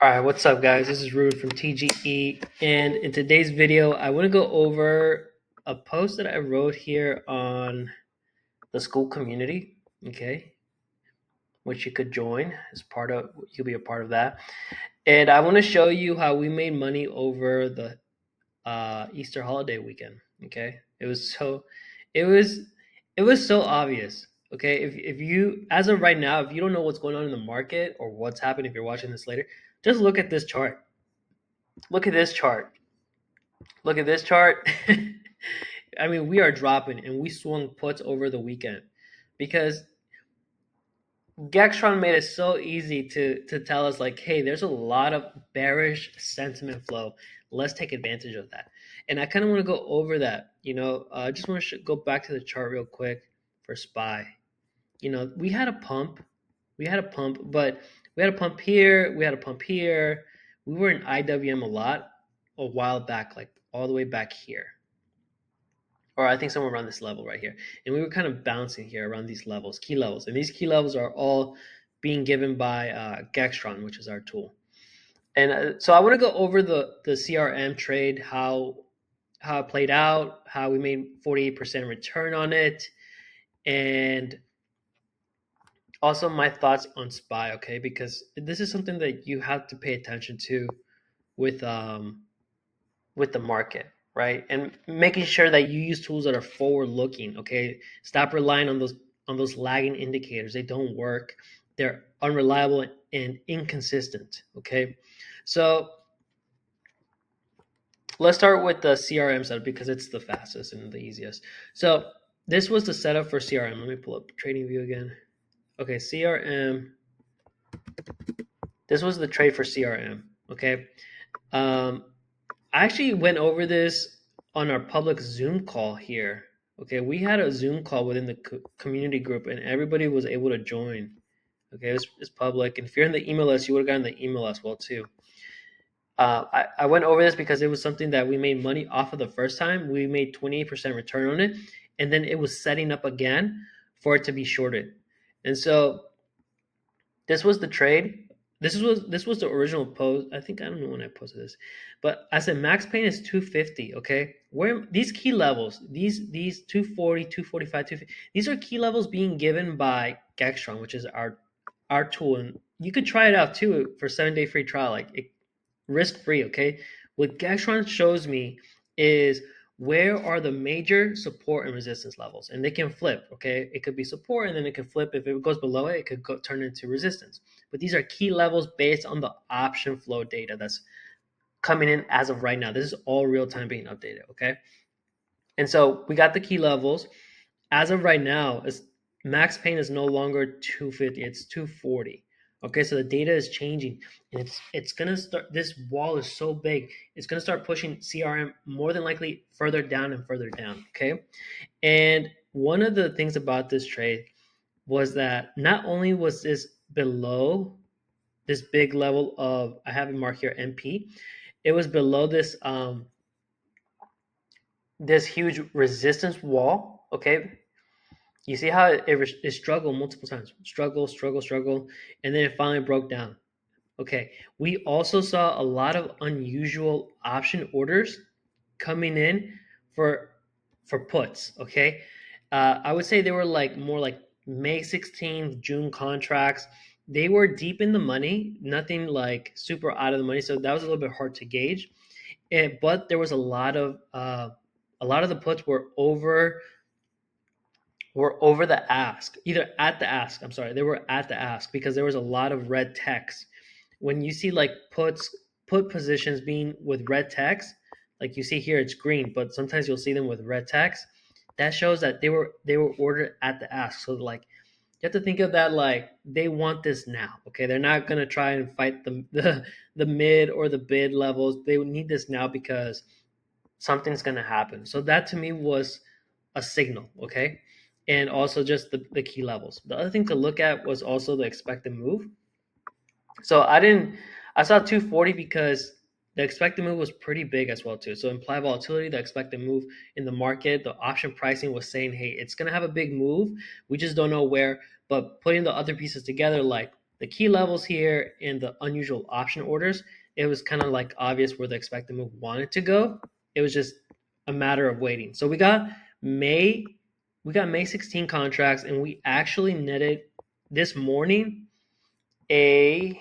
All right, what's up, guys? This is Rude from TGE, and in today's video, I want to go over a post that I wrote here on the school community, okay, which you could join as part of. You'll be a part of that, and I want to show you how we made money over the Easter holiday weekend. Okay, it was, it was so obvious. Okay, if you, as of right now, if you don't know what's going on in the market or what's happened, if you're watching this later, just look at this chart. Look at this chart. Look at this chart. I mean, we are dropping, and we swung puts over the weekend because Gextron made it so easy to tell us like, hey, there's a lot of bearish sentiment flow. Let's take advantage of that. And I kind of want to go over that. I just want to go back to the chart real quick for SPY. We had a pump, but we had a pump here, we had a pump here. We were in IWM a lot a while back, like all the way back here, or I think somewhere around this level right here. And we were kind of bouncing here around these levels, key levels. And these key levels are all being given by Gextron, which is our tool. And so I want to go over the CRM trade, how it played out, how we made 48% return on it, and also my thoughts on SPY, okay? Because this is something that you have to pay attention to with the market, right? And making sure that you use tools that are forward looking, okay? Stop relying on those lagging indicators. They don't work. They're unreliable and inconsistent, okay? So let's start with the CRM setup because it's the fastest and the easiest. So this was the setup for CRM. Let me pull up TradingView again. Okay, CRM. This was the trade for CRM, okay? I actually went over this on our public Zoom call here. Okay, we had a Zoom call within the community group, and everybody was able to join. Okay, it's public, and if you're in the email list, you would have gotten the email as well too. I went over this because it was something that we made money off of the first time. We made 28% return on it, and then it was setting up again for it to be shorted. And so this was the trade. This was the original post. I think I don't know when I posted this, but I said max pain is 250. Okay, where these key levels, these 240, 245, 250, these are key levels being given by Gextron, which is our tool, and you could try it out too for 7-day free trial, like risk free. Okay, what Gextron shows me is where are the major support and resistance levels, and they can flip. Okay, it could be support and then it could flip. If it goes below it, it could turn into resistance. But these are key levels based on the option flow data that's coming in as of right now. This is all real time being updated. Okay, and so we got the key levels as of right now. Is max pain is no longer 250, it's 240. Okay, so the data is changing, and it's gonna start. This wall is so big, it's gonna start pushing CRM more than likely further down and further down. Okay, and one of the things about this trade was that not only was this below this big level of, I have it marked here, MP, it was below this huge resistance wall. Okay, you see how it struggled multiple times, struggle, and then it finally broke down. Okay, we also saw a lot of unusual option orders coming in for puts. Okay, I would say they were like more like May 16th, June contracts. They were deep in the money, nothing like super out of the money, so that was a little bit hard to gauge. But there was a lot of the puts were over the ask, either at the ask. I'm sorry, they were at the ask because there was a lot of red text. When you see like put positions being with red text, like you see here, it's green, but sometimes you'll see them with red text. That shows that they were ordered at the ask. So like you have to think of that like they want this now. Okay, they're not gonna try and fight the mid or the bid levels. They need this now because something's gonna happen. So that to me was a signal. Okay, and also just the key levels. The other thing to look at was also the expected move. So I saw 240 because the expected move was pretty big as well too. So implied volatility, the expected move in the market, the option pricing was saying, hey, it's gonna have a big move. We just don't know where. But putting the other pieces together, like The key levels here in the unusual option orders, it was kind of like obvious where the expected move wanted to go. It was just a matter of waiting. So May, we got May 16 contracts, and we actually netted this morning a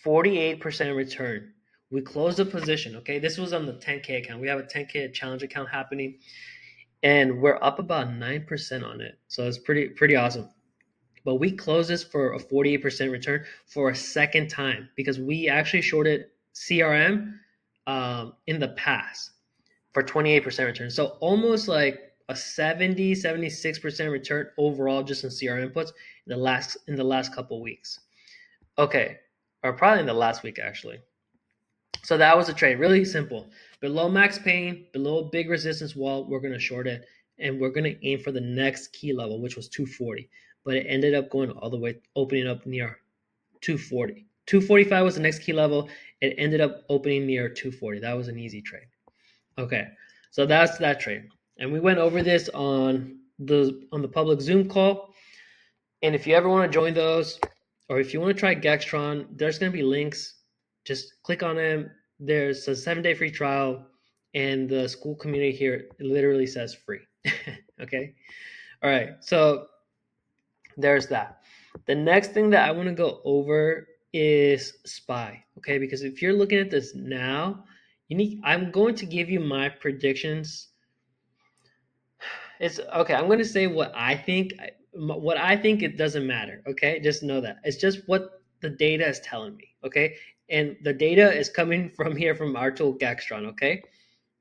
48% return. We closed the position. Okay, this was on the 10K account. We have a 10K challenge account happening, and we're up about 9% on it. So it's pretty awesome. But we closed this for a 48% return for a second time because we actually shorted CRM in the past for 28% return. So almost like a 76% return overall just in CRM inputs in the last couple of weeks. Okay, or probably in the last week actually. So that was a trade, really simple. Below max pain, below big resistance wall, we're going to short it, and we're going to aim for the next key level, which was 240. But it ended up going all the way, opening up near 240. 245 was the next key level. It ended up opening near 240. That was an easy trade. Okay, so that's that trade. And we went over this on the public Zoom call. And if you ever want to join those, or if you want to try Gextron, there's going to be links. Just click on them. There's a 7-day free trial, and the school community here literally says free. Okay. All right. So there's that. The next thing that I want to go over is SPY. Okay, because if you're looking at this now, I'm going to give you my predictions. It's okay. I'm going to say what I think. What I think, it doesn't matter. Okay, just know that it's just what the data is telling me. Okay, and the data is coming from here from our tool Gextron. Okay,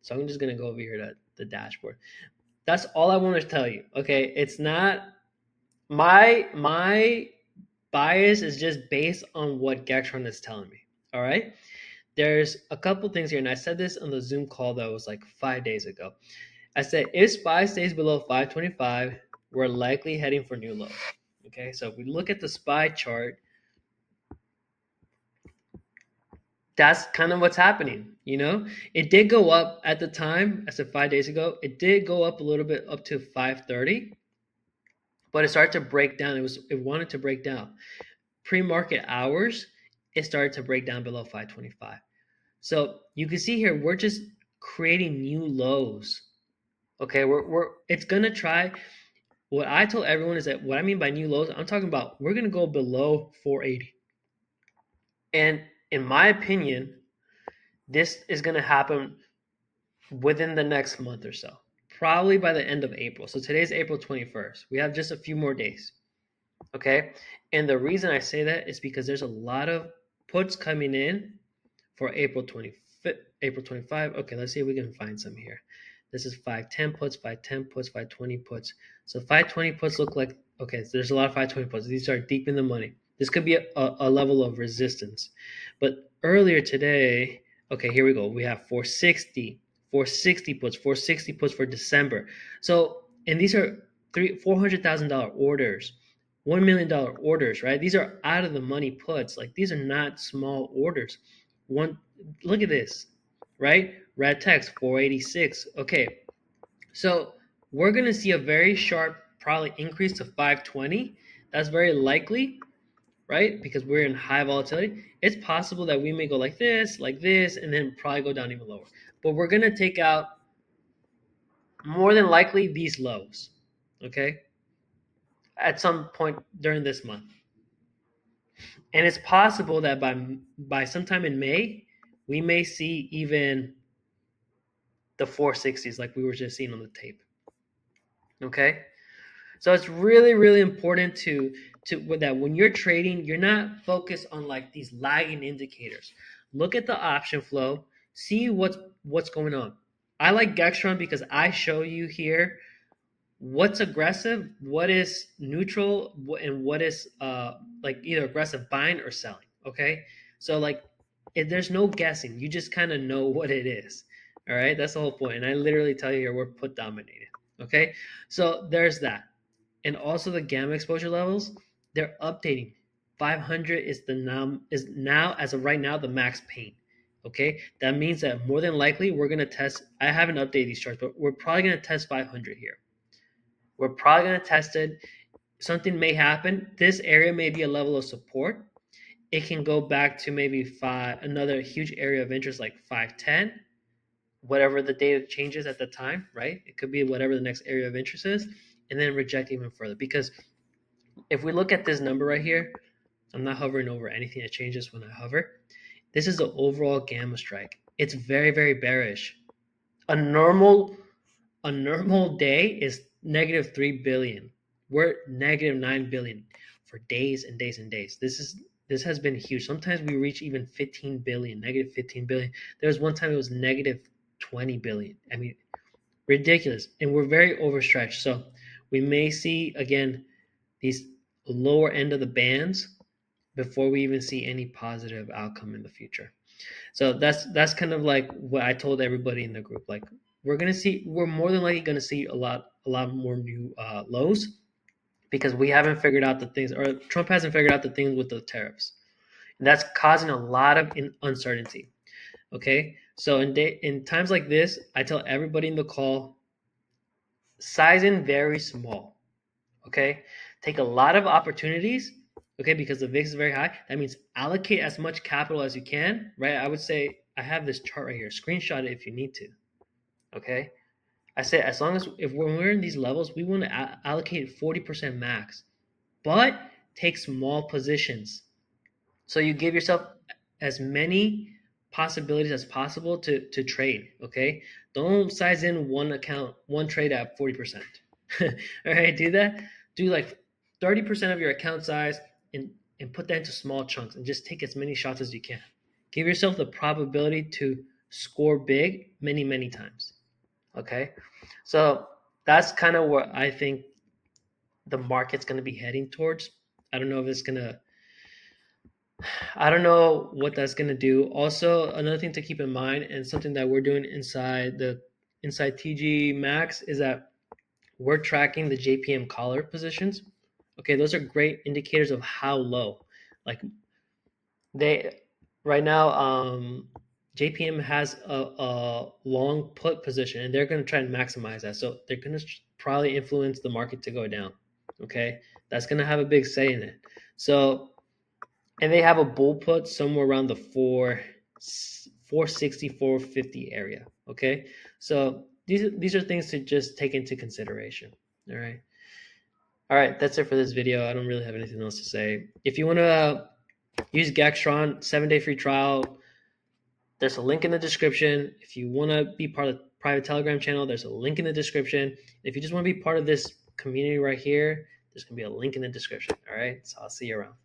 so I'm just going to go over here to the dashboard. That's all I want to tell you. Okay, it's not my bias is just based on what Gextron is telling me. All right. There's a couple things here, and I said this on the Zoom call that was like 5 days ago. I said if SPY stays below 525, we're likely heading for new lows. Okay, so if we look at the SPY chart, that's kind of what's happening. You know, it did go up at the time. I said 5 days ago. It did go up a little bit up to 530, but it started to break down. It wanted to break down. Pre-market hours, it started to break down below 525. So you can see here we're just creating new lows. Okay, it's gonna try. What I told everyone is that what I mean by new lows, I'm talking about we're gonna go below 480. And in my opinion, this is gonna happen within the next month or so. Probably by the end of April. So today's April 21st. We have just a few more days. Okay. And the reason I say that is because there's a lot of puts coming in for April 25th, April 25. Okay, let's see if we can find some here. This is 510 puts, 510 puts, 520 puts. So 520 puts look like, okay, so there's a lot of 520 puts. These are deep in the money. This could be a level of resistance. But earlier today, okay, here we go. We have 460 puts, 460 puts for December. So, and these are $400,000 orders. $1 million orders, right? These are out of the money puts. Like these are not small orders. Look at this, right? Red text 486. Okay, so we're gonna see a very sharp probably increase to 520. That's very likely, right? Because we're in high volatility. It's possible that we may go like this, and then probably go down even lower. But we're gonna take out more than likely these lows, okay? At some point during this month. And it's possible that by sometime in May, we may see even the 460s like we were just seeing on the tape. Okay? So it's really, really important to that when you're trading, you're not focused on like these lagging indicators. Look at the option flow, see what's going on. I like Gextron because I show you here what's aggressive, what is neutral, and what is like either aggressive buying or selling. Okay, so like there's no guessing. You just kind of know what it is. All right, that's the whole point. And I literally tell you here we're put dominated. Okay, so there's that, and also the gamma exposure levels. They're updating. 500 is now as of right now the max pain. Okay, that means that more than likely we're gonna test. I haven't updated these charts, but we're probably gonna test 500 here. We're probably going to test it. something may happen. This area may be a level of support. It can go back to maybe another huge area of interest like 510, whatever the data changes at the time, right? It could be whatever the next area of interest is, and then reject even further. Because if we look at this number right here, I'm not hovering over anything that changes when I hover. This is the overall gamma strike. It's very, very bearish. A normal day is negative 3 billion. We're negative 9 billion for days and days and days. This has been huge. Sometimes we reach even 15 billion, negative 15 billion. There was one time it was negative 20 billion. I mean, ridiculous. And we're very overstretched. So we may see again these lower end of the bands before we even see any positive outcome in the future. So that's kind of like what I told everybody in the group. Like we're more than likely gonna see a lot more new lows because we haven't figured out the things, or Trump hasn't figured out the things with the tariffs, and that's causing a lot of uncertainty. Okay, so in times like this, I tell everybody in the call, size in very small. Okay, take a lot of opportunities. Okay, because the VIX is very high. That means allocate as much capital as you can, right? I would say I have this chart right here. Screenshot it if you need to. Okay, I say as long as if when we're in these levels, we want to allocate 40% max, but take small positions. So you give yourself as many possibilities as possible to trade. Okay, don't size in one trade at 40%. All right, do that. Do like 30% of your account size and put that into small chunks and just take as many shots as you can. Give yourself the probability to score big many times. Okay, so that's kind of where I think the market's going to be heading towards. I don't know if it's going to I don't know what that's going to do. Also, another thing to keep in mind, and something that we're doing inside TG Max, is that we're tracking the JPM collar positions. Okay, those are great indicators of how low. Like they right now, JPM has a long put position, and they're going to try and maximize that. So they're going to probably influence the market to go down. Okay, that's going to have a big say in it. So and they have a bull put somewhere around the 460 450 area. Okay, so these are things to just take into consideration. All right, that's it for this video. I don't really have anything else to say. If you want to use Gaxtron 7-day free trial, there's a link in the description. If you want to be part of the private Telegram channel, there's a link in the description. If you just want to be part of this community right here, there's going to be a link in the description. All right, so I'll see you around.